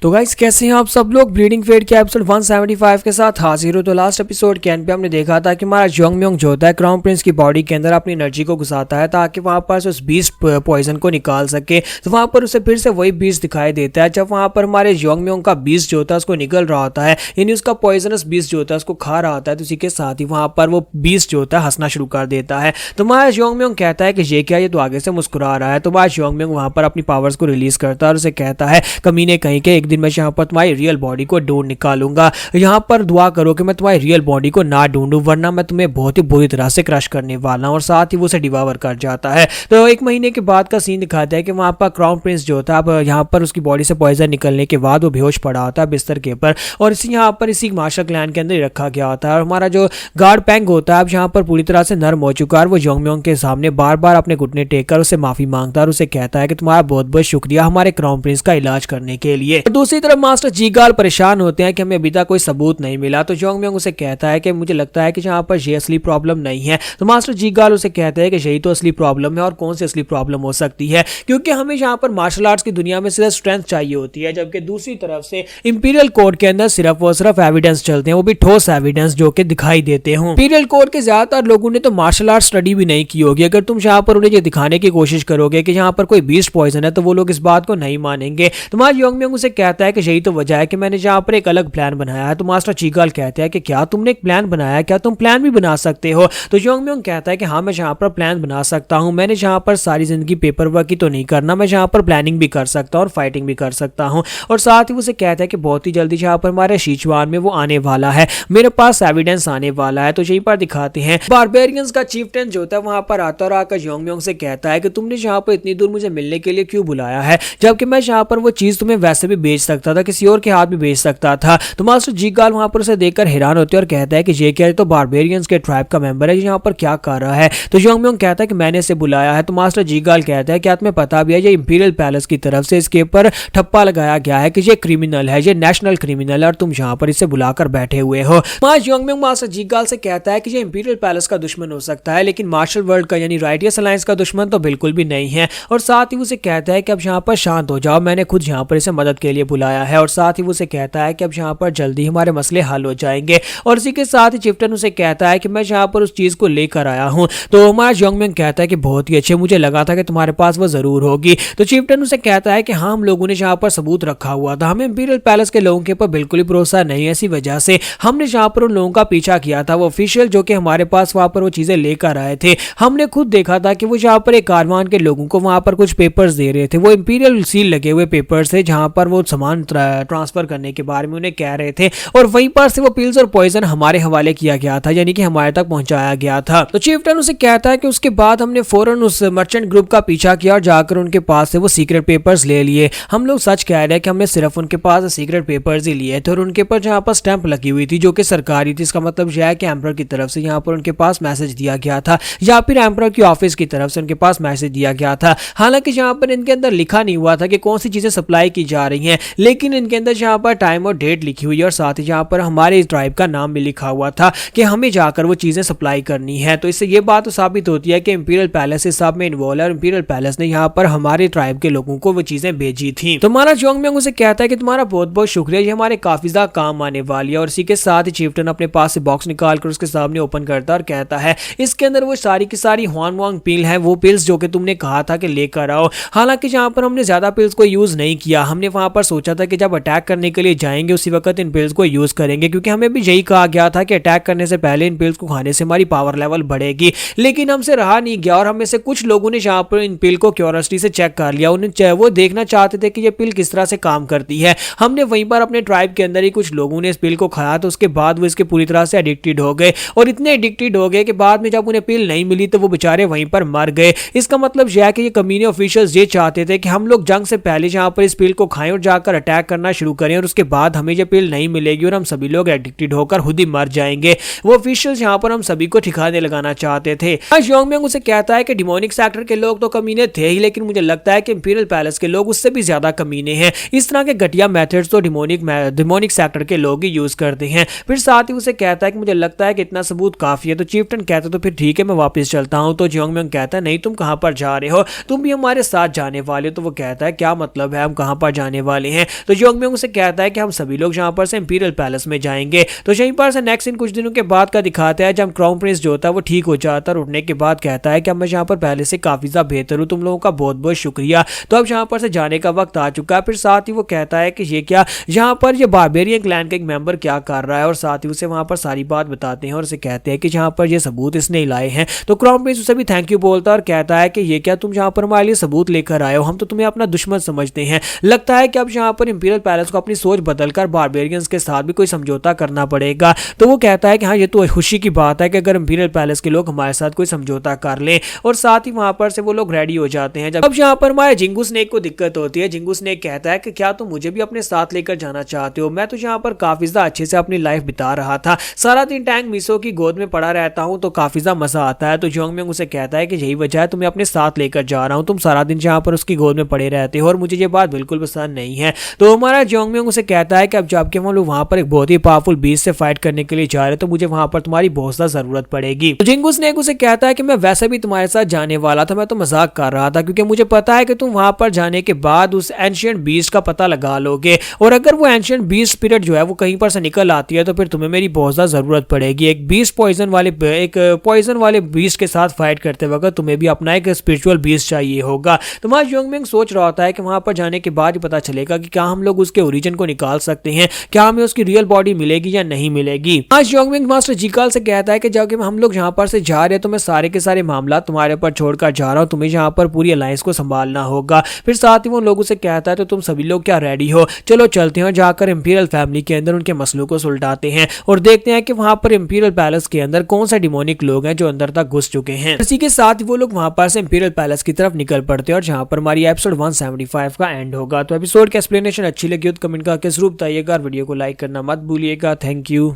तो गाइस कैसे हैं आप सब लोग। ब्लीडिंग फेट के एपिसोड 175 के साथ हाजिर हो। तो लास्ट एपिसोड के एंड पे हमने देखा था कि हमारा जोंगम्योंग जो होता है क्राउन प्रिंस की बॉडी के अंदर अपनी एनर्जी को घुसाता है ताकि वहां पर उस बीस्ट पॉइजन को निकाल सके। तो वहां पर उसे फिर से वही बीस्ट दिखाई देता है जब वहां पर हमारे जोंगम्योंग का बीस्ट जो होता है उसको निकल रहा होता है, यानी उसका पॉइजनस बीस्ट जो होता है उसको खा रहा होता है। तो इसी के साथ ही वहां पर वो बीस्ट जो होता है हंसना शुरू कर देता है। तो हमारा जोंगम्योंग कहता है कि ये क्या, ये तो आगे से मुस्कुरा रहा है। तो हमारा जोंगम्योंग वहां पर अपनी पावर्स को रिलीज करता है और उसे कहता है कमीने कहीं के एक दिन मैं यहाँ पर तुम्हारी रियल बॉडी को ढूंढ निकालूंगा। यहाँ पर दुआ करो कि मैं तुम्हारी रियल बॉडी को ना ढूंढूं वरना मैं तुम्हें बहुत ही बुरी तरह से क्रश करने वाला हूं। और साथ ही वो उसे डिवावर कर जाता है। तो एक महीने के बाद का सीन दिखाता है कि वहां पर क्राउन प्रिंस जो होता है अब यहाँ पर उसकी बॉडी से पॉइजन निकलने के बाद वो बेहोश पड़ा होता है बिस्तर के ऊपर और इसी यहाँ पर इसी मार्शल क्लैन के अंदर ही रखा गया होता है। और हमारा जो गार्ड पैंग होता है अब यहाँ पर पूरी तरह से नर्म हो चुका है और वो जोंगम्योंग के सामने बार बार अपने घुटने टेक कर उसे माफी मांगता है और उसे कहता है कि तुम्हारा बहुत बहुत शुक्रिया हमारे क्राउन प्रिंस का इलाज करने के लिए। दूसरी तरफ मास्टर जीगाल परेशान होते हैं कि हमें अभी तक कोई सबूत नहीं मिला। तो जोंगम्योंग उसे कहता है कि मुझे लगता है कि जहां पर ये असली प्रॉब्लम नहीं है। तो मास्टर जीगाल उसे कहता है कि यही तो असली प्रॉब्लम है और कौन सी असली प्रॉब्लम हो सकती है, क्योंकि हमें यहाँ पर मार्शल आर्ट्स की दुनिया में सिर्फ स्ट्रेंथ चाहिए होती है जबकि दूसरी तरफ से इंपीरियल कोड के अंदर सिर्फ और सिर्फ एविडेंस चलते हैं, वो भी ठोस एविडेंस जो कि दिखाई देते हों। इंपीरियल कोड के ज्यादातर लोगों ने तो मार्शल आर्ट स्टडी भी नहीं की होगी। अगर तुम यहाँ पर उन्हें ये दिखाने की कोशिश करोगे कि यहाँ पर कोई बीस्ट पॉइजन है तो वो लोग इस बात को नहीं मानेंगे। तो मास्टर जोंगम्योंग उसे कहता है कि यही तो वजह है कि मैंने यहाँ पर एक अलग प्लान बनाया है। तो मास्टर चीगाल कहते हैं कि क्या तुमने एक प्लान बनाया है, क्या तुम प्लान भी बना सकते हो। तो जोंगम्योंग कहता है कि हाँ मैं यहाँ पर प्लान बना सकता हूँ, मैंने यहाँ पर सारी जिंदगी पेपर वर्क ही तो नहीं करना, मैं यहाँ पर प्लानिंग भी कर सकता हूँ और फाइटिंग भी कर सकता हूँ। और साथ ही उसे कहता है कि बहुत ही जल्दी यहाँ पर हमारे शीचवान में वो आने वाला है, मेरे पास एविडेंस आने वाला है। तो यहीं पर दिखाते हैं बारबेरियंस का चीफ्टेन जो होता है वहां पर आता और आकर जोंगम्योंग से कहता है कि तुमने यहाँ पर इतनी दूर मुझे मिलने के लिए क्यों बुलाया है, जबकि मैं यहाँ पर वो चीज तुम्हें वैसे भी बेच सकता था, किसी और के हाथ भी बेच सकता था। तो मास्टर जीगाल वहां पर उसे देखकर हैरान होते हैं और कहता है कि ये क्या है, तो बारबेरियंस के ट्राइब का मेंबर है, यहाँ पर क्या कर रहा है। तो जोंगम्योंग कहता है कि मैंने इसे बुलाया है। तो मास्टर जीगाल कहता है क्या तुम्हें पता भी है ये इंपीरियल पैलेस की तरफ से इसके ऊपर ठप्पा लगाया गया है कि ये क्रिमिनल है, ये नेशनल क्रिमिनल है और तुम यहाँ पर इसे बुलाकर बैठे हुए हो। जोंगम्योंग मास्टर जीगाल से कहता है कि ये इंपीरियल पैलेस का दुश्मन हो सकता है लेकिन मार्शल वर्ल्ड का यानी राइटियस अलायंस का दुश्मन तो बिल्कुल भी नहीं है। और साथ ही उसे कहता है कि अब यहाँ पर शांत हो जाओ, मैंने खुद यहाँ पर इसे मदद के लिए बुलाया है। और साथ ही उसे कहता है कि अब यहाँ पर जल्दी हमारे मसले हल हो जाएंगे। और इसी के साथ ही चिफ्टन उसे कहता है कि मैं यहाँ पर उस चीज को लेकर आया हूँ। तो हमारा जोंगम्योंग कहता है कि बहुत ही अच्छे, मुझे लगा था कि तुम्हारे पास वो जरूर होगी। तो चिफ्टन उसे कहता है कि हाँ हम लोगों ने यहाँ पर सबूत रखा हुआ था, हमें इंपीरियल पैलेस के लोगों के ऊपर बिल्कुल ही भरोसा नहीं है, इसी वजह से हमने यहाँ पर उन लोगों का पीछा किया था। वो ऑफिशियल जो कि हमारे पास वहां पर वो चीजें लेकर आए थे, हमने खुद देखा था कि वो यहाँ पर एक कारवान के लोगों को वहां पर कुछ पेपर्स दे रहे थे, वो इंपीरियल सील लगे हुए पेपर्स थे जहां पर वो सामान ट्रांसफर करने के बारे में उन्हें कह रहे थे और वहीं पर से वो पिल्स और पॉइजन हमारे हवाले किया गया था, यानी कि हमारे तक पहुंचाया गया था। तो चिफ्टन उसे कहता है कि उसके बाद हमने फौरन उस मर्चेंट ग्रुप का पीछा किया और जाकर उनके पास से वो सीक्रेट पेपर्स ले लिए। हम लोग सच कह रहे हैं कि हमने सिर्फ उनके पास सीक्रेट पेपर्स ही लिए थे और उनके पर जहाँ पर स्टैंप लगी हुई थी जो कि सरकारी थी। इसका मतलब यह है कि एम्परर की तरफ से यहाँ पर उनके पास मैसेज दिया गया था या फिर एम्परर की ऑफिस की तरफ से उनके पास मैसेज दिया गया था। हालांकि यहाँ पर इनके अंदर लिखा नहीं हुआ था कि कौन सी चीजें सप्लाई की जा रही हैं, लेकिन इनके अंदर यहाँ पर टाइम और डेट लिखी हुई है और साथ ही यहाँ पर हमारे ट्राइब का नाम भी लिखा हुआ था कि हमें जाकर वो चीजें सप्लाई करनी है। तो इससे ये बात तो साबित होती है कि इंपीरियल पैलेस इस सब में इन्वॉल्व है और इंपीरियल पैलेस ने यहाँ पर हमारे ट्राइब के लोगों को वो चीजें भेजी थी। तो हमारा जोंगम्योंग उसे कहता है कि तुम्हारा बहुत बहुत शुक्रिया, ये हमारे काफी ज्यादा काम आने वाली है। और इसी के साथ ही चिफ्टन अपने पास से बॉक्स निकाल कर उसके सामने ओपन करता है और कहता है इसके अंदर वो सारी की सारी हुआन वांग पिल है, वो पिल्स जो कि तुमने कहा था कि लेकर आओ। हालांकि जहां पर हमने ज्यादा पिल्स को यूज नहीं किया, हमने वहां पर सोचा था कि जब अटैक करने के लिए जाएंगे उसी वक्त इन पिल्स को यूज करेंगे, क्योंकि हमें भी यही कहा गया था कि अटैक करने से पहले इन पिल्स को खाने से हमारी पावर लेवल बढ़ेगी। लेकिन हमसे रहा नहीं गया और हमें से कुछ लोगों ने यहाँ पर इन पिल को क्यूरियोसिटी से चेक कर लिया, उन्हें वो देखना चाहते थे कि ये पिल किस तरह से काम करती है। हमने वहीं पर अपने ट्राइब के अंदर ही कुछ लोगों ने इस पिल को खाया तो उसके बाद वो इसके पूरी तरह से एडिक्टेड हो गए और इतने एडिक्टेड हो गए कि बाद में जब उन्हें पिल नहीं मिली तो वो बेचारे वहीं पर मर गए। इसका मतलब यह है कि ये कमीने ऑफिशियल्स ये चाहते थे कि हम लोग जंग से पहले यहाँ पर इस पिल को खाएं और जाकर अटैक करना शुरू करें और उसके बाद हमें ये पिल नहीं मिलेगी और हम सभी लोग एडिक्टेड होकर खुद ही मर जाएंगे। वो ऑफिशियल्स यहाँ पर हम सभी को ठिकाने लगाना चाहते थे। जोंगम्योंग उसे कहता है कि डिमोनिक सेक्टर के लोग तो कमीने थे ही, लेकिन मुझे लगता है कि इंपीरियल पैलेस के लोग उससे भी ज्यादा कमीने हैं। इस तरह के घटिया मेथड्स तो डिमोनिक सेक्टर के लोग ही यूज करते हैं। फिर साथ ही उसे कहता है कि मुझे लगता है कि इतना सबूत काफी है। तो चिफ्टन कहता है तो फिर ठीक है मैं वापस चलता हूँ। तो जोंगम्योंग कहता है नहीं तुम कहां पर जा रहे हो, तुम भी हमारे साथ जाने वाले हो। तो वो कहता है क्या मतलब है हम कहां पर जाने वाले वाले हैं। तो जोंगम्योंग उसे कहता है कि हम सभी लोग यहाँ पर से इंपीरियल पैलेस में जाएंगे। तो यहीं पर से नेक्स्ट इन कुछ दिनों के बाद का दिखाता है जब क्राउन प्रिंस जो होता है वो ठीक हो जाता है और उठने के बाद कहता है कि अब मैं यहाँ पर पहले से काफी ज्यादा बेहतर हूँ, तुम लोगों का बहुत बहुत शुक्रिया। तो अब यहाँ पर से जाने का वक्त आ चुका है। फिर साथ ही वो कहता है कि ये क्या यहाँ पर ये बारबेरियन क्लैन का एक मेंबर क्या कर रहा है, और साथ ही उसे वहां पर सारी बात बताते हैं और उसे कहते हैं कि यहाँ पर ये सबूत इसने लाए हैं। तो क्राउन प्रिंस उसे भी थैंक यू बोलता है और कहता है कि ये क्या तुम यहाँ पर हमारे लिए सबूत लेकर आए हो, हम तो तुम्हें अपना दुश्मन समझते हैं। लगता है कि अब यहाँ पर इंपीरियल पैलेस को अपनी सोच बदलकर बारबेरियंस के साथ भी कोई समझौता करना पड़ेगा। तो वो कहता है कि हाँ ये तो खुशी की बात है कि अगर इंपीरियल पैलेस के लोग हमारे साथ कोई समझौता कर ले, और साथ ही वहां पर से वो लोग रेडी हो जाते हैं। जब अब यहाँ पर हमारे जिंगू स्नेक को दिक्कत होती है। जिंगू स्नेक कहता है कि क्या तुम मुझे भी अपने साथ लेकर जाना चाहते हो, मैं तो यहाँ पर काफी ज्यादा अच्छे से अपनी लाइफ बिता रहा था, सारा दिन टैंग मिसो की गोद में पड़ा रहता हूँ तो काफी ज्यादा मजा आता है। तो जोंगम्योंग उसे कहता है कि यही वजह है तुम्हें अपने साथ लेकर जा रहा हूँ, तुम सारा दिन यहाँ पर उसकी गोद में पड़े रहते हो और मुझे ये बात बिल्कुल पसंद नहीं है। तो हमारा जोंगम्योंग उसे कहता है कि अब जबकि हम लोग वहां पर एक बहुत ही पावरफुल बीस्ट से फाइट करने के लिए जा रहे हैं तो मुझे वहां पर तुम्हारी बहुत ज्यादा जरूरत पड़ेगी। तो जिंगू स्नेक उसे कहता है कि मैं वैसे भी तुम्हारे साथ जाने वाला था, मैं तो मजाक कर रहा था क्योंकि मुझे पता है कि तुम वहां पर जाने के बाद उस एंशिएंट बीस्ट का पता लगा लोगे, और अगर वो एंशिएंट बीस्ट स्पिरिट जो है वो कहीं पर से निकल आती है तो फिर तुम्हें मेरी बहुत ज्यादा जरूरत पड़ेगी। एक बीस्ट पॉइजन वाले बीस्ट के साथ फाइट करते वक्त तुम्हें भी अपना एक स्पिरिचुअल बीस्ट चाहिए होगा। तो वहां जोंगम्योंग सोच रहा होता है कि वहां पर जाने के बाद ही पता चलेगा कि क्या हम लोग उसके ओरिजिन को निकाल सकते हैं, क्या हमें उसकी रियल बॉडी मिलेगी या नहीं मिलेगी। आज जोंगम्योंग मास्टर जीकाल से कहता है कि जब हम लोग यहाँ पर से जा रहे हैं तो मैं सारे के सारे मामला तुम्हारे ऊपर छोड़कर जा रहा हूँ, तुम्हें यहाँ पर पूरी अलायंस को संभालना होगा। फिर साथ ही वो लोगों से कहता है तो तुम सभी लोग क्या रेडी हो, चलो चलते हैं और जाकर इंपीरियल फैमिली के अंदर उनके मसलों को सुलझाते हैं और देखते हैं कि वहां पर इंपीरियल पैलेस के अंदर कौन सा डिमोनिक लोग हैं जो अंदर तक घुस चुके हैं। इसी के साथ ही वो लोग वहां पर से इंपीरियल पैलेस की तरफ निकल पड़ते हैं और जहां पर हमारी एपिसोड 175 का एंड होगा। तो एपिसोड की एक्सप्लेनेशन अच्छी लगी हो तो कमेंट करके जरूर बताइएगा और वीडियो को लाइक करना मत भूलिएगा। Thank you.